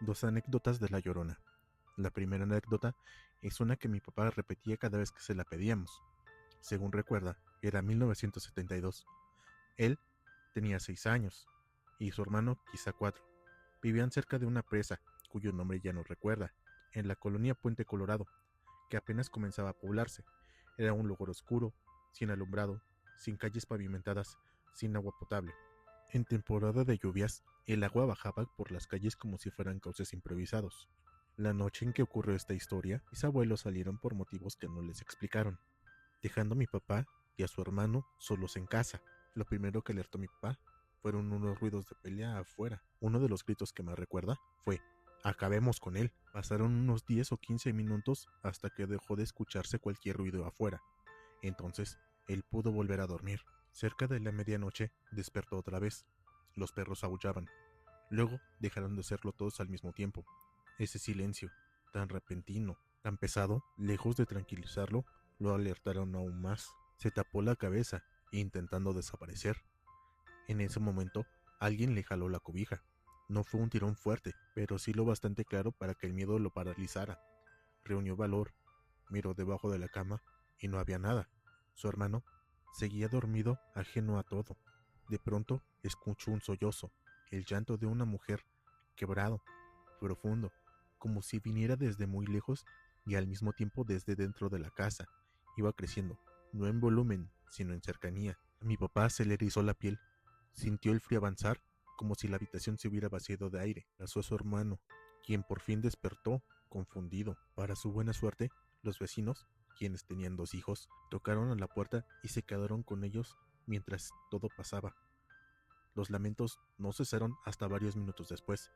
Dos anécdotas de La Llorona. La primera anécdota es una que mi papá repetía cada vez que se la pedíamos. Según recuerda, era 1972. Él tenía 6 años y su hermano quizá 4. Vivían cerca de una presa, cuyo nombre ya no recuerda, en la colonia Puente Colorado, que apenas comenzaba a poblarse. Era un lugar oscuro, sin alumbrado, sin calles pavimentadas, sin agua potable. En temporada de lluvias, el agua bajaba por las calles como si fueran cauces improvisados. La noche en que ocurrió esta historia, mis abuelos salieron por motivos que no les explicaron, dejando a mi papá y a su hermano solos en casa. Lo primero que alertó a mi papá fueron unos ruidos de pelea afuera. Uno de los gritos que me recuerda fue: "Acabemos con él". Pasaron unos 10 o 15 minutos hasta que dejó de escucharse cualquier ruido afuera. Entonces, él pudo volver a dormir. Cerca de la medianoche, despertó otra vez. Los perros aullaban. Luego dejaron de hacerlo todos al mismo tiempo. Ese silencio, tan repentino, tan pesado, lejos de tranquilizarlo, lo alertaron aún más. Se tapó la cabeza, intentando desaparecer. En ese momento, alguien le jaló la cobija. No fue un tirón fuerte, pero sí lo bastante claro para que el miedo lo paralizara. Reunió valor, miró debajo de la cama y no había nada. Su hermano seguía dormido, ajeno a todo. De pronto escuchó un sollozo, el llanto de una mujer, quebrado, profundo, como si viniera desde muy lejos y al mismo tiempo desde dentro de la casa. Iba creciendo, no en volumen, sino en cercanía. A mi papá se le erizó la piel. Sintió el frío avanzar, como si la habitación se hubiera vaciado de aire. Abrazó a su hermano, quien por fin despertó, confundido. Para su buena suerte, los vecinos, quienes tenían 2 hijos, tocaron a la puerta y se quedaron con ellos mientras todo pasaba. Los lamentos no cesaron hasta varios minutos después.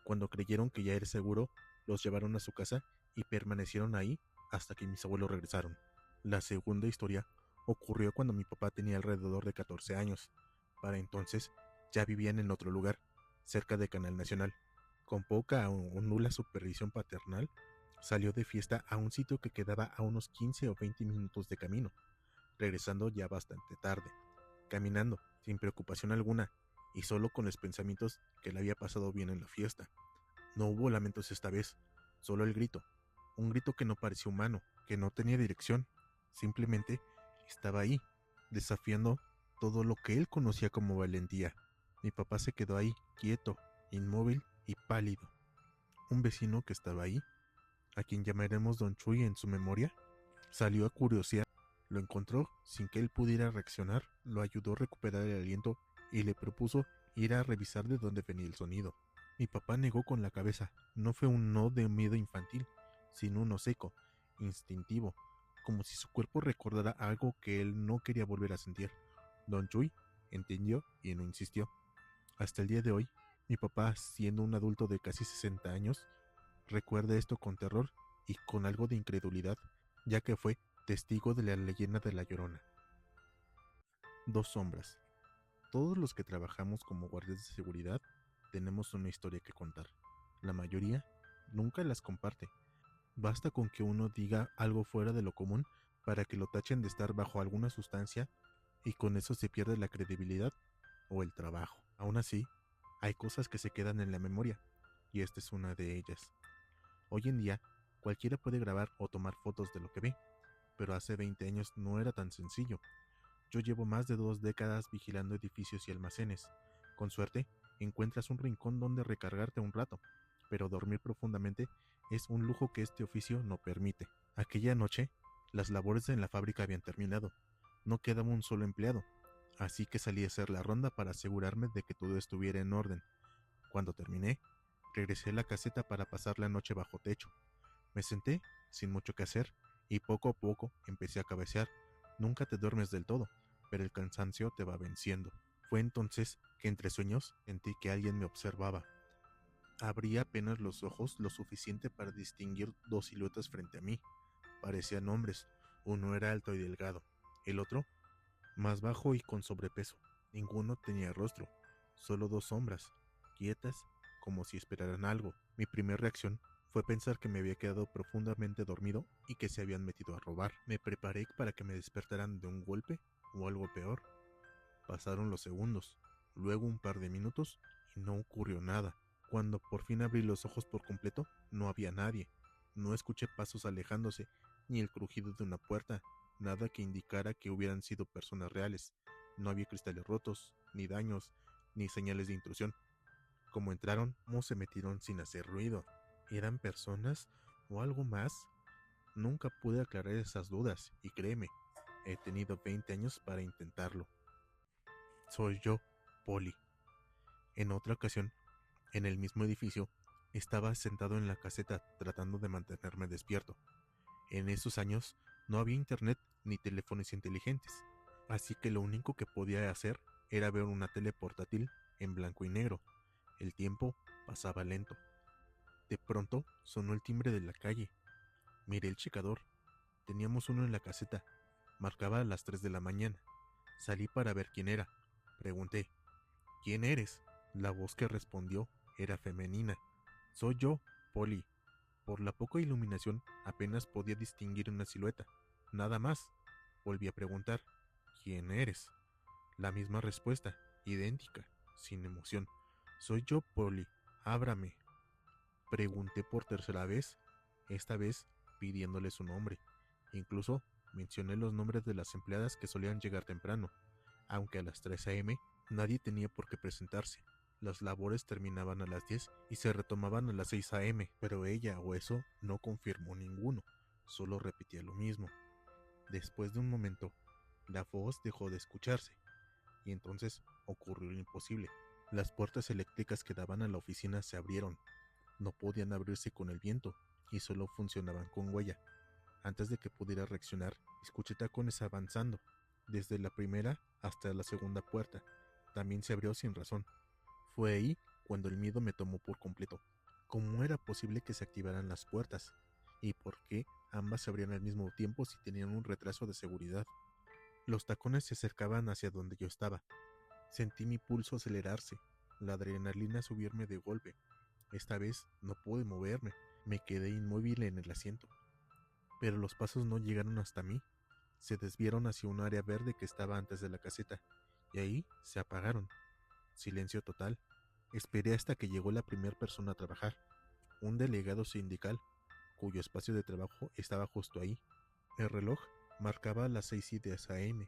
Cuando creyeron que ya era seguro, los llevaron a su casa y permanecieron ahí hasta que mis abuelos regresaron. La segunda historia ocurrió cuando mi papá tenía alrededor de 14 años. Para entonces ya vivían en otro lugar, cerca de Canal Nacional. Con poca o nula supervisión paternal, salió de fiesta a un sitio que quedaba a unos 15 o 20 minutos de camino, regresando ya bastante tarde, caminando, sin preocupación alguna, y solo con los pensamientos que le había pasado bien en la fiesta. No hubo lamentos esta vez, solo el grito, un grito que no parecía humano, que no tenía dirección, simplemente estaba ahí, desafiando todo lo que él conocía como valentía. Mi papá se quedó ahí, quieto, inmóvil y pálido. Un vecino que estaba ahí, a quien llamaremos Don Chuy en su memoria, salió a curiosear. Lo encontró sin que él pudiera reaccionar, lo ayudó a recuperar el aliento y le propuso ir a revisar de dónde venía el sonido. Mi papá negó con la cabeza. No fue un no de miedo infantil, sino uno seco, instintivo, como si su cuerpo recordara algo que él no quería volver a sentir. Don Chuy entendió y no insistió. Hasta el día de hoy, mi papá, siendo un adulto de casi 60 años, recuerda esto con terror y con algo de incredulidad, ya que fue testigo de la leyenda de La Llorona. Dos sombras. Todos los que trabajamos como guardias de seguridad tenemos una historia que contar. La mayoría nunca las comparte. Basta con que uno diga algo fuera de lo común para que lo tachen de estar bajo alguna sustancia y con eso se pierde la credibilidad o el trabajo. Aún así, hay cosas que se quedan en la memoria y esta es una de ellas. Hoy en día, cualquiera puede grabar o tomar fotos de lo que ve, pero hace 20 años no era tan sencillo. Yo llevo más de 2 décadas vigilando edificios y almacenes. Con suerte, encuentras un rincón donde recargarte un rato, pero dormir profundamente es un lujo que este oficio no permite. Aquella noche, las labores en la fábrica habían terminado. No quedaba un solo empleado, así que salí a hacer la ronda para asegurarme de que todo estuviera en orden. Cuando terminé, regresé a la caseta para pasar la noche bajo techo. Me senté, sin mucho que hacer, y poco a poco empecé a cabecear. Nunca te duermes del todo, pero el cansancio te va venciendo. Fue entonces que entre sueños sentí que alguien me observaba. Abrí apenas los ojos lo suficiente para distinguir 2 siluetas frente a mí. Parecían hombres. Uno era alto y delgado, el otro más bajo y con sobrepeso. Ninguno tenía rostro, solo 2 sombras, quietas, como si esperaran algo. Mi primera reacción fue pensar que me había quedado profundamente dormido y que se habían metido a robar. Me preparé para que me despertaran de un golpe o algo peor. Pasaron los segundos, luego un par de minutos y no ocurrió nada. Cuando por fin abrí los ojos por completo, no había nadie. No escuché pasos alejándose, ni el crujido de una puerta, nada que indicara que hubieran sido personas reales. No había cristales rotos, ni daños, ni señales de intrusión. Como entraron, cómo se metieron sin hacer ruido. ¿Eran personas o algo más? Nunca pude aclarar esas dudas, y créeme, he tenido 20 años para intentarlo. Soy yo, Polly. En otra ocasión, en el mismo edificio, estaba sentado en la caseta tratando de mantenerme despierto. En esos años no había internet ni teléfonos inteligentes, así que lo único que podía hacer era ver una tele portátil en blanco y negro. El tiempo pasaba lento. De pronto sonó el timbre de la calle. Miré el checador. Teníamos uno en la caseta. Marcaba las 3 de la mañana. Salí para ver quién era. Pregunté, ¿quién eres? La voz que respondió era femenina. Soy yo, Polly. Por la poca iluminación apenas podía distinguir una silueta. Nada más. Volví a preguntar, ¿quién eres? La misma respuesta, idéntica, sin emoción. Soy yo, Polly. Ábrame. Pregunté por tercera vez, esta vez pidiéndole su nombre. Incluso mencioné los nombres de las empleadas que solían llegar temprano, aunque a las 3 a.m. nadie tenía por qué presentarse. Las labores terminaban a las 10 y se retomaban a las 6 a.m., pero ella o eso no confirmó ninguno, solo repetía lo mismo. Después de un momento, la voz dejó de escucharse, y entonces ocurrió lo imposible. Las puertas eléctricas que daban a la oficina se abrieron. No podían abrirse con el viento, y solo funcionaban con huella. Antes de que pudiera reaccionar, escuché tacones avanzando, desde la primera hasta la segunda puerta. También se abrió sin razón. Fue ahí cuando el miedo me tomó por completo. ¿Cómo era posible que se activaran las puertas? ¿Y por qué ambas se abrían al mismo tiempo si tenían un retraso de seguridad? Los tacones se acercaban hacia donde yo estaba. Sentí mi pulso acelerarse, la adrenalina subirme de golpe. Esta vez no pude moverme, me quedé inmóvil en el asiento. Pero los pasos no llegaron hasta mí. Se desviaron hacia un área verde que estaba antes de la caseta, y ahí se apagaron. Silencio total. Esperé hasta que llegó la primera persona a trabajar, un delegado sindical, cuyo espacio de trabajo estaba justo ahí. El reloj marcaba las 6:10 a.m.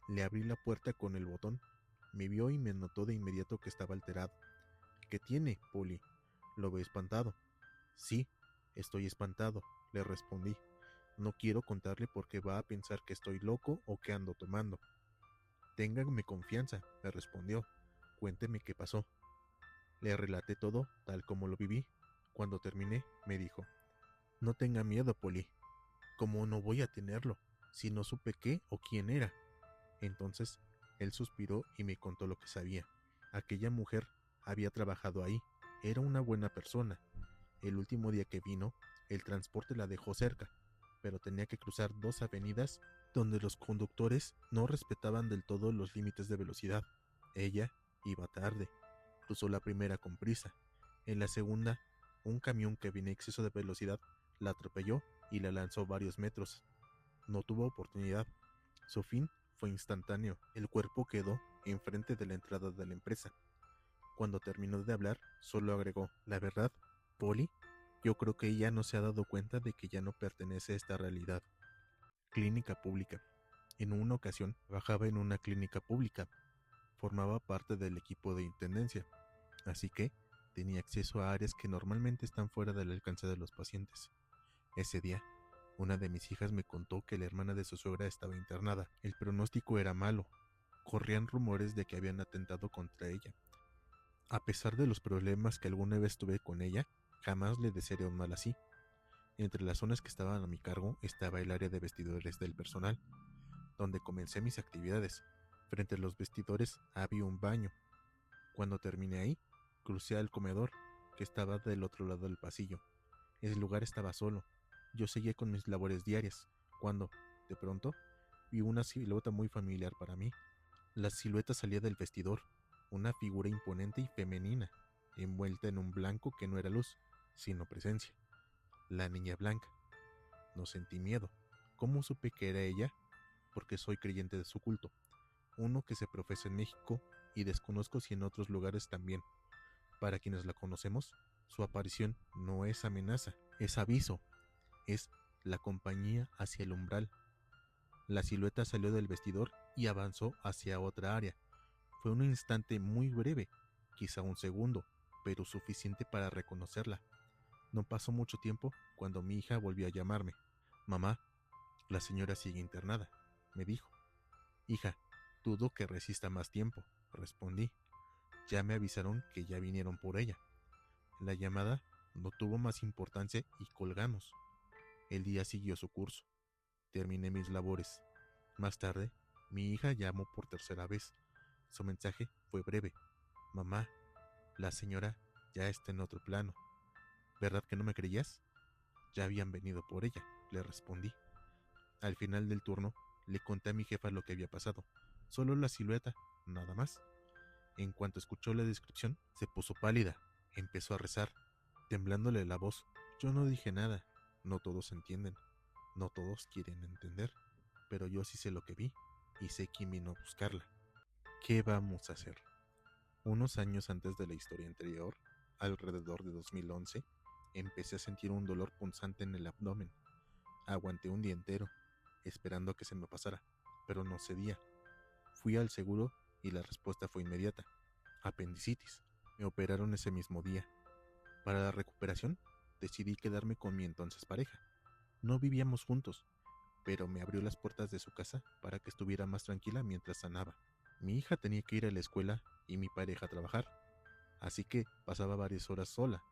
Le abrí la puerta con el botón. Me vio y me notó de inmediato que estaba alterado. ¿Qué tiene, Polly? Lo ve espantado. Sí, estoy espantado, le respondí. No quiero contarle porque va a pensar que estoy loco o que ando tomando. Téngame confianza, me respondió. Cuénteme qué pasó. Le relaté todo tal como lo viví. Cuando terminé, me dijo, no tenga miedo, Polly. ¿Cómo no voy a tenerlo, si no supe qué o quién era? Entonces, él suspiró y me contó lo que sabía. Aquella mujer había trabajado ahí. Era una buena persona. El último día que vino, el transporte la dejó cerca, pero tenía que cruzar 2 avenidas donde los conductores no respetaban del todo los límites de velocidad. Ella iba tarde. Cruzó la primera con prisa. En la segunda, un camión que venía a exceso de velocidad la atropelló y la lanzó varios metros. No tuvo oportunidad. Su fin fue instantáneo. El cuerpo quedó enfrente de la entrada de la empresa. Cuando terminó de hablar, solo agregó, la verdad, Polly, yo creo que ella no se ha dado cuenta de que ya no pertenece a esta realidad. Clínica pública. En una ocasión, trabajaba en una clínica pública. Formaba parte del equipo de intendencia, así que tenía acceso a áreas que normalmente están fuera del alcance de los pacientes. Ese día, una de mis hijas me contó que la hermana de su suegra estaba internada. El pronóstico era malo. Corrían rumores de que habían atentado contra ella. A pesar de los problemas que alguna vez tuve con ella, jamás le desearía un mal así. Entre las zonas que estaban a mi cargo estaba el área de vestidores del personal, donde comencé mis actividades. Frente a los vestidores había un baño. Cuando terminé ahí, crucé al comedor, que estaba del otro lado del pasillo. El lugar estaba solo. Yo seguía con mis labores diarias, cuando, de pronto, vi una silueta muy familiar para mí. La silueta salía del vestidor, una figura imponente y femenina, envuelta en un blanco que no era luz, sino presencia. La niña blanca. No sentí miedo. ¿Cómo supe que era ella? Porque soy creyente de su culto, uno que se profesa en México y desconozco si en otros lugares también. Para quienes la conocemos, su aparición no es amenaza, es aviso, es la compañía hacia el umbral. La silueta salió del vestidor y avanzó hacia otra área. Fue un instante muy breve, quizá un segundo, pero suficiente para reconocerla. No pasó mucho tiempo cuando mi hija volvió a llamarme. Mamá, la señora sigue internada, me dijo. Hija, dudo que resista más tiempo, respondí. Ya me avisaron que ya vinieron por ella. La llamada no tuvo más importancia y colgamos. El día siguió su curso. Terminé mis labores. Más tarde, mi hija llamó por tercera vez. Su mensaje fue breve. Mamá, la señora ya está en otro plano. ¿Verdad que no me creías? Ya habían venido por ella, le respondí. Al final del turno, le conté a mi jefa lo que había pasado. Solo la silueta, nada más. En cuanto escuchó la descripción, se puso pálida. Empezó a rezar, temblándole la voz. Yo no dije nada. No todos entienden. No todos quieren entender. Pero yo sí sé lo que vi y sé quién vino a buscarla. ¿Qué vamos a hacer? Unos años antes de la historia anterior, alrededor de 2011, empecé a sentir un dolor punzante en el abdomen. Aguanté un día entero, esperando a que se me pasara, pero no cedía. Fui al seguro y la respuesta fue inmediata. Apendicitis. Me operaron ese mismo día. Para la recuperación, decidí quedarme con mi entonces pareja. No vivíamos juntos, pero me abrió las puertas de su casa para que estuviera más tranquila mientras sanaba. Mi hija tenía que ir a la escuela y mi pareja a trabajar, así que pasaba varias horas sola.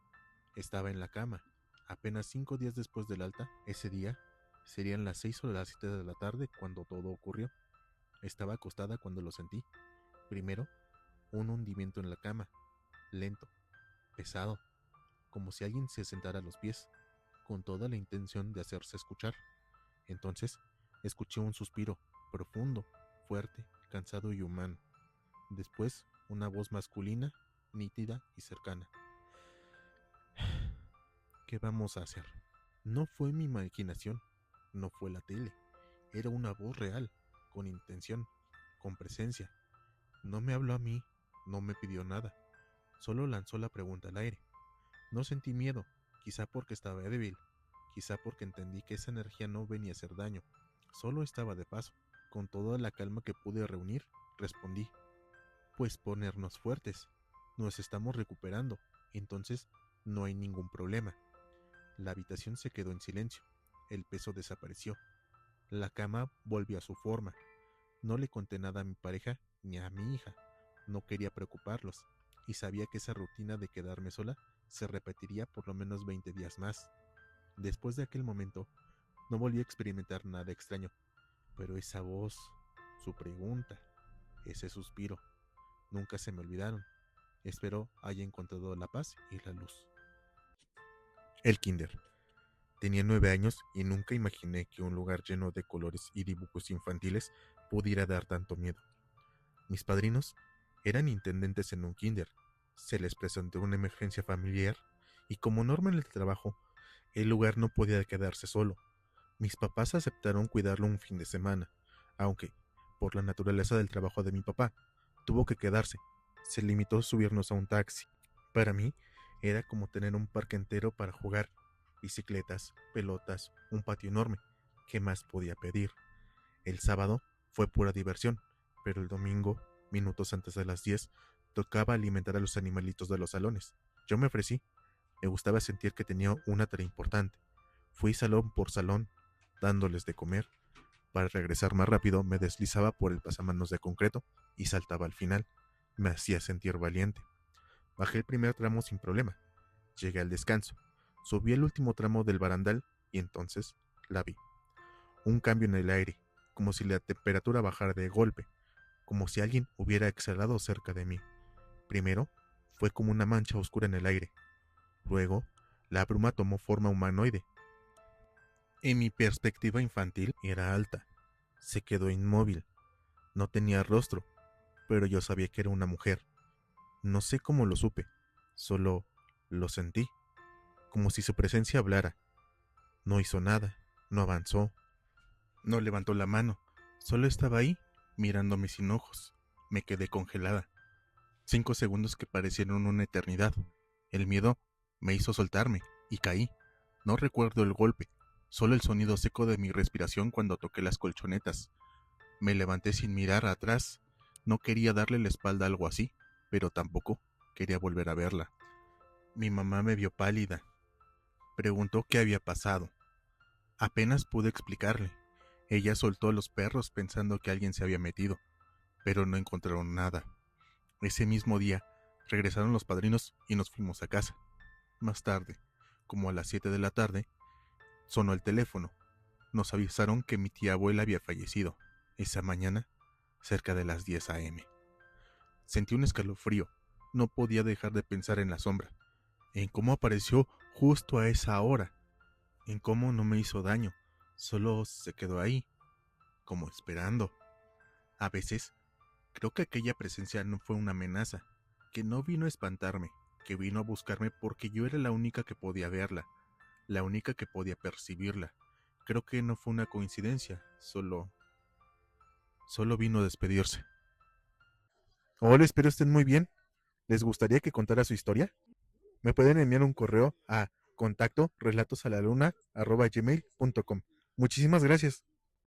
Estaba en la cama. Apenas 5 días después del alta, ese día, serían las 6 o las 7 de la tarde cuando todo ocurrió. Estaba acostada cuando lo sentí. Primero, un hundimiento en la cama, lento, pesado, como si alguien se sentara a los pies, con toda la intención de hacerse escuchar. Entonces, escuché un suspiro, profundo, fuerte, cansado y humano. Después, una voz masculina, nítida y cercana. ¿Qué vamos a hacer? No fue mi imaginación, no fue la tele. Era una voz real, con intención, con presencia. No me habló a mí, no me pidió nada. Solo lanzó la pregunta al aire. No sentí miedo, quizá porque estaba débil, quizá porque entendí que esa energía no venía a hacer daño. Solo estaba de paso. Con toda la calma que pude reunir, respondí. Pues ponernos fuertes. Nos estamos recuperando, entonces no hay ningún problema. La habitación se quedó en silencio. El peso desapareció. La cama volvió a su forma. No le conté nada a mi pareja ni a mi hija. No quería preocuparlos, y sabía que esa rutina de quedarme sola se repetiría por lo menos 20 días más. Después de aquel momento, no volví a experimentar nada extraño, pero esa voz, su pregunta, ese suspiro, nunca se me olvidaron. Espero haya encontrado la paz y la luz. El kinder. Tenía 9 años y nunca imaginé que un lugar lleno de colores y dibujos infantiles pudiera dar tanto miedo. Mis padrinos eran intendentes en un kinder. Se les presentó una emergencia familiar y como norma en el trabajo, el lugar no podía quedarse solo. Mis papás aceptaron cuidarlo un fin de semana, aunque, por la naturaleza del trabajo de mi papá, tuvo que quedarse. Se limitó a subirnos a un taxi. Para mí, era como tener un parque entero para jugar. Bicicletas, pelotas, un patio enorme. ¿Qué más podía pedir? El sábado fue pura diversión, pero el domingo, minutos antes de las 10, tocaba alimentar a los animalitos de los salones. Yo me ofrecí. Me gustaba sentir que tenía una tarea importante. Fui salón por salón, dándoles de comer. Para regresar más rápido, me deslizaba por el pasamanos de concreto y saltaba al final. Me hacía sentir valiente. Bajé el primer tramo sin problema. Llegué al descanso. Subí el último tramo del barandal y entonces la vi. Un cambio en el aire, como si la temperatura bajara de golpe, como si alguien hubiera exhalado cerca de mí. Primero, fue como una mancha oscura en el aire. Luego, la bruma tomó forma humanoide. En mi perspectiva infantil era alta. Se quedó inmóvil. No tenía rostro, pero yo sabía que era una mujer. No sé cómo lo supe, solo lo sentí, como si su presencia hablara. No hizo nada, no avanzó, no levantó la mano, solo estaba ahí, mirándome sin ojos. Me quedé congelada. 5 segundos que parecieron una eternidad. El miedo me hizo soltarme y caí. No recuerdo el golpe, solo el sonido seco de mi respiración cuando toqué las colchonetas. Me levanté sin mirar atrás. No quería darle la espalda a algo así, pero tampoco quería volver a verla. Mi mamá me vio pálida. Preguntó qué había pasado. Apenas pude explicarle. Ella soltó a los perros pensando que alguien se había metido, pero no encontraron nada. Ese mismo día, regresaron los padrinos y nos fuimos a casa. Más tarde, como a las 7 de la tarde, sonó el teléfono. Nos avisaron que mi tía abuela había fallecido, esa mañana, cerca de las 10 a.m. Sentí un escalofrío. No podía dejar de pensar en la sombra, en cómo apareció justo a esa hora, en cómo no me hizo daño, solo se quedó ahí, como esperando. A veces, creo que aquella presencia no fue una amenaza, que no vino a espantarme, que vino a buscarme porque yo era la única que podía verla, la única que podía percibirla. Creo que no fue una coincidencia, solo vino a despedirse. Hola, espero estén muy bien. ¿Les gustaría que contara su historia? Me pueden enviar un correo a contacto relatosalaluna@gmail.com. Muchísimas gracias.